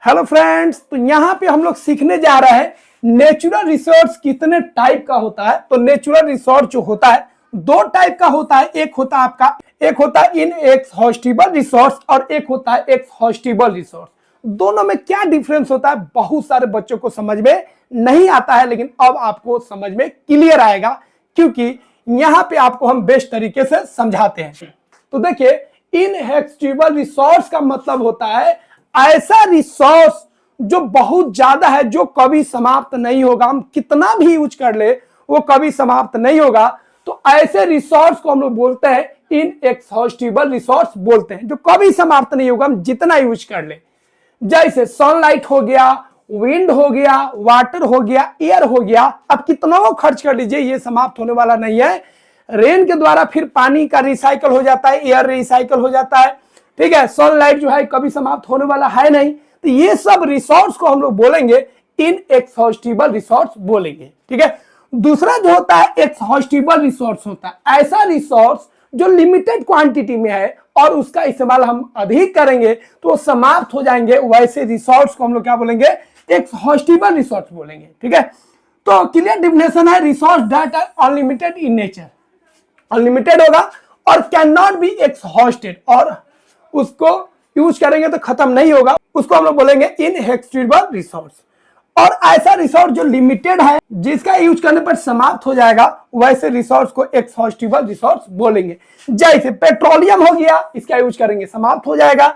Hello friends, तो यहाँ पे हम लोग सीखने जा रहे हैं नेचुरल रिसोर्स कितने टाइप का होता है। तो नेचुरल रिसोर्स जो होता है दो टाइप का होता है। एक होता है इनएग्जॉस्टिबल रिसोर्स और एक होता है एग्जॉस्टिबल रिसोर्स। दोनों में क्या डिफरेंस होता है बहुत सारे बच्चों को समझ में नहीं आता है, लेकिन अब आपको समझ में क्लियर आएगा क्योंकि यहाँ पे आपको हम बेस्ट तरीके से समझाते हैं। तो देखिए, इनएग्जॉस्टिबल रिसोर्स का मतलब होता है ऐसा रिसोर्स जो बहुत ज्यादा है, जो कभी समाप्त नहीं होगा। हम कितना भी यूज कर ले वो कभी समाप्त नहीं होगा। तो ऐसे रिसोर्स को हम लोग बोलते हैं इनएग्जॉस्टिबल रिसोर्स बोलते हैं, जो कभी समाप्त नहीं होगा, हम जितना यूज कर ले। जैसे सनलाइट हो गया, विंड हो गया, वाटर हो गया, एयर हो गया। अब कितना वो खर्च कर लीजिए, ये समाप्त होने वाला नहीं है। रेन के द्वारा फिर पानी का रिसाइकल हो जाता है, एयर रिसाइकल हो जाता है। ठीक है, सनलाइट जो है कभी समाप्त होने वाला है नहीं। तो ये सब रिसोर्स को हम लोग बोलेंगे इनएग्जॉस्टिबल रिसोर्स बोलेंगे। ठीक है, दूसरा जो होता है एग्जॉस्टिबल रिसोर्स होता है ऐसा रिसोर्स जो लिमिटेड क्वांटिटी में है और उसका इस्तेमाल हम अधिक करेंगे तो समाप्त हो जाएंगे। वैसे रिसोर्स को हम लोग क्या बोलेंगे, एग्जॉस्टिबल रिसोर्स बोलेंगे। ठीक है, तो क्लियर डिफिनेशन है, resource that are unlimited in nature. Unlimited होगा और कैन नॉट बी एग्जॉस्टेड, और उसको यूज करेंगे तो खत्म नहीं होगा, उसको हम लोग बोलेंगे इनएग्जॉस्टिबल रिसोर्स। और ऐसा रिसोर्स जो लिमिटेड है, जिसका यूज करने पर समाप्त हो जाएगा, वैसे रिसोर्स को एग्जॉस्टिबल रिसोर्स बोलेंगे। जैसे पेट्रोलियम हो गया, इसका यूज करेंगे समाप्त हो जाएगा।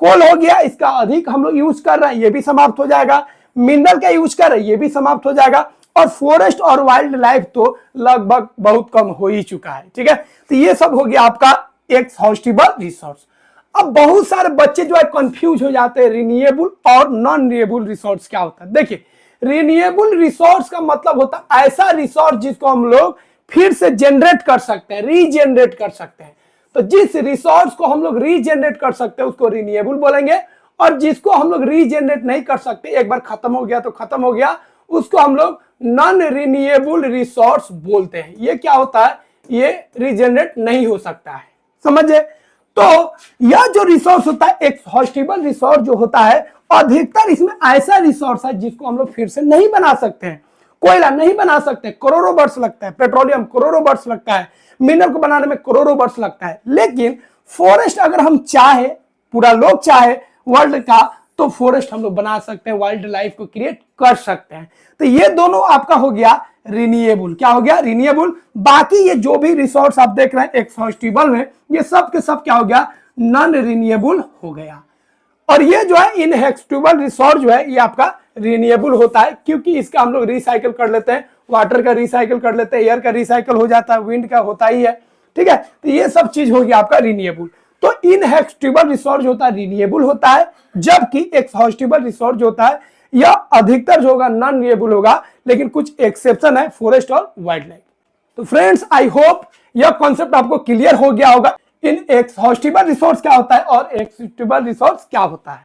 कोल हो गया, इसका अधिक हम लोग यूज कर रहे हैं, ये भी समाप्त हो जाएगा। मिनरल का यूज कर रहे हैं, ये भी समाप्त हो जाएगा। और फॉरेस्ट और वाइल्ड लाइफ तो लगभग बहुत कम हो ही चुका है। ठीक है, तो ये सब हो गया आपका एग्जॉस्टिबल रिसोर्स। अब बहुत सारे बच्चे जो है कंफ्यूज हो जाते हैं, रिन्यूएबल और नॉन रिन्यूएबल रिसोर्स क्या होता है। देखिए, रिन्यूएबल रिसोर्स का मतलब होता है ऐसा रिसोर्स जिसको हम लोग फिर से जनरेट कर सकते हैं, रीजनरेट कर सकते हैं। तो जिस रिसोर्स को हम लोग रीजनरेट कर सकते हैं उसको रिन्यूएबल बोलेंगे, और जिसको हम लोग रीजनरेट नहीं कर सकते, एक बार खत्म हो गया तो खत्म हो गया, उसको हम लोग नॉन रिन्यूएबल रिसोर्स बोलते हैं। ये क्या होता है, ये रीजनरेट नहीं हो सकता है, समझे। तो यह जो रिसोर्स होता है एग्जॉस्टिबल रिसोर्स जो होता है, अधिकतर इसमें ऐसा रिसोर्स है जिसको हम लोग फिर से नहीं बना सकते हैं। कोयला नहीं बना सकते, करोड़ों वर्ष लगता है। पेट्रोलियम करोड़ों वर्ष लगता है, मिनरल को बनाने में करोड़ों वर्ष लगता है। लेकिन फॉरेस्ट अगर हम चाहे, पूरा लोग चाहे वर्ल्ड का, तो फॉरेस्ट हम लोग बना सकते हैं, वाइल्ड लाइफ को क्रिएट कर सकते हैं। तो ये दोनों आपका हो गया रिन्यूएबल। क्या हो गया, रिन्यूएबल। बाकी ये जो भी रिसोर्स आप देख रहे हैं एग्जॉस्टिबल में, ये सब के सब क्या हो गया, नॉन रिन्यूएबल हो गया। और ये जो है इनएग्जॉस्टिबल रिसोर्स जो है, ये आपका रिन्यूएबल होता है, क्योंकि इसका हम लोग रिसाइकल कर लेते हैं। वाटर का रिसाइकल कर लेते हैं, एयर का रिसाइकल हो जाता है, विंड का होता ही है। ठीक है, तो ये सब चीज हो गया आपका रिन्यूएबल। तो इनएग्जॉस्टिबल रिसोर्स होता है रिन्यूएबल होता है, जबकि एग्जॉस्टिबल रिसोर्स जो होता है यह अधिकतर जो होगा नॉन रिन्यूएबल होगा, लेकिन कुछ एक्सेप्शन है, फॉरेस्ट और वाइल्ड लाइफ। तो फ्रेंड्स, आई होप यह कॉन्सेप्ट आपको क्लियर हो गया होगा। इनएग्जॉस्टिबल रिसोर्स क्या होता है और एग्जॉस्टिबल रिसोर्स क्या होता है।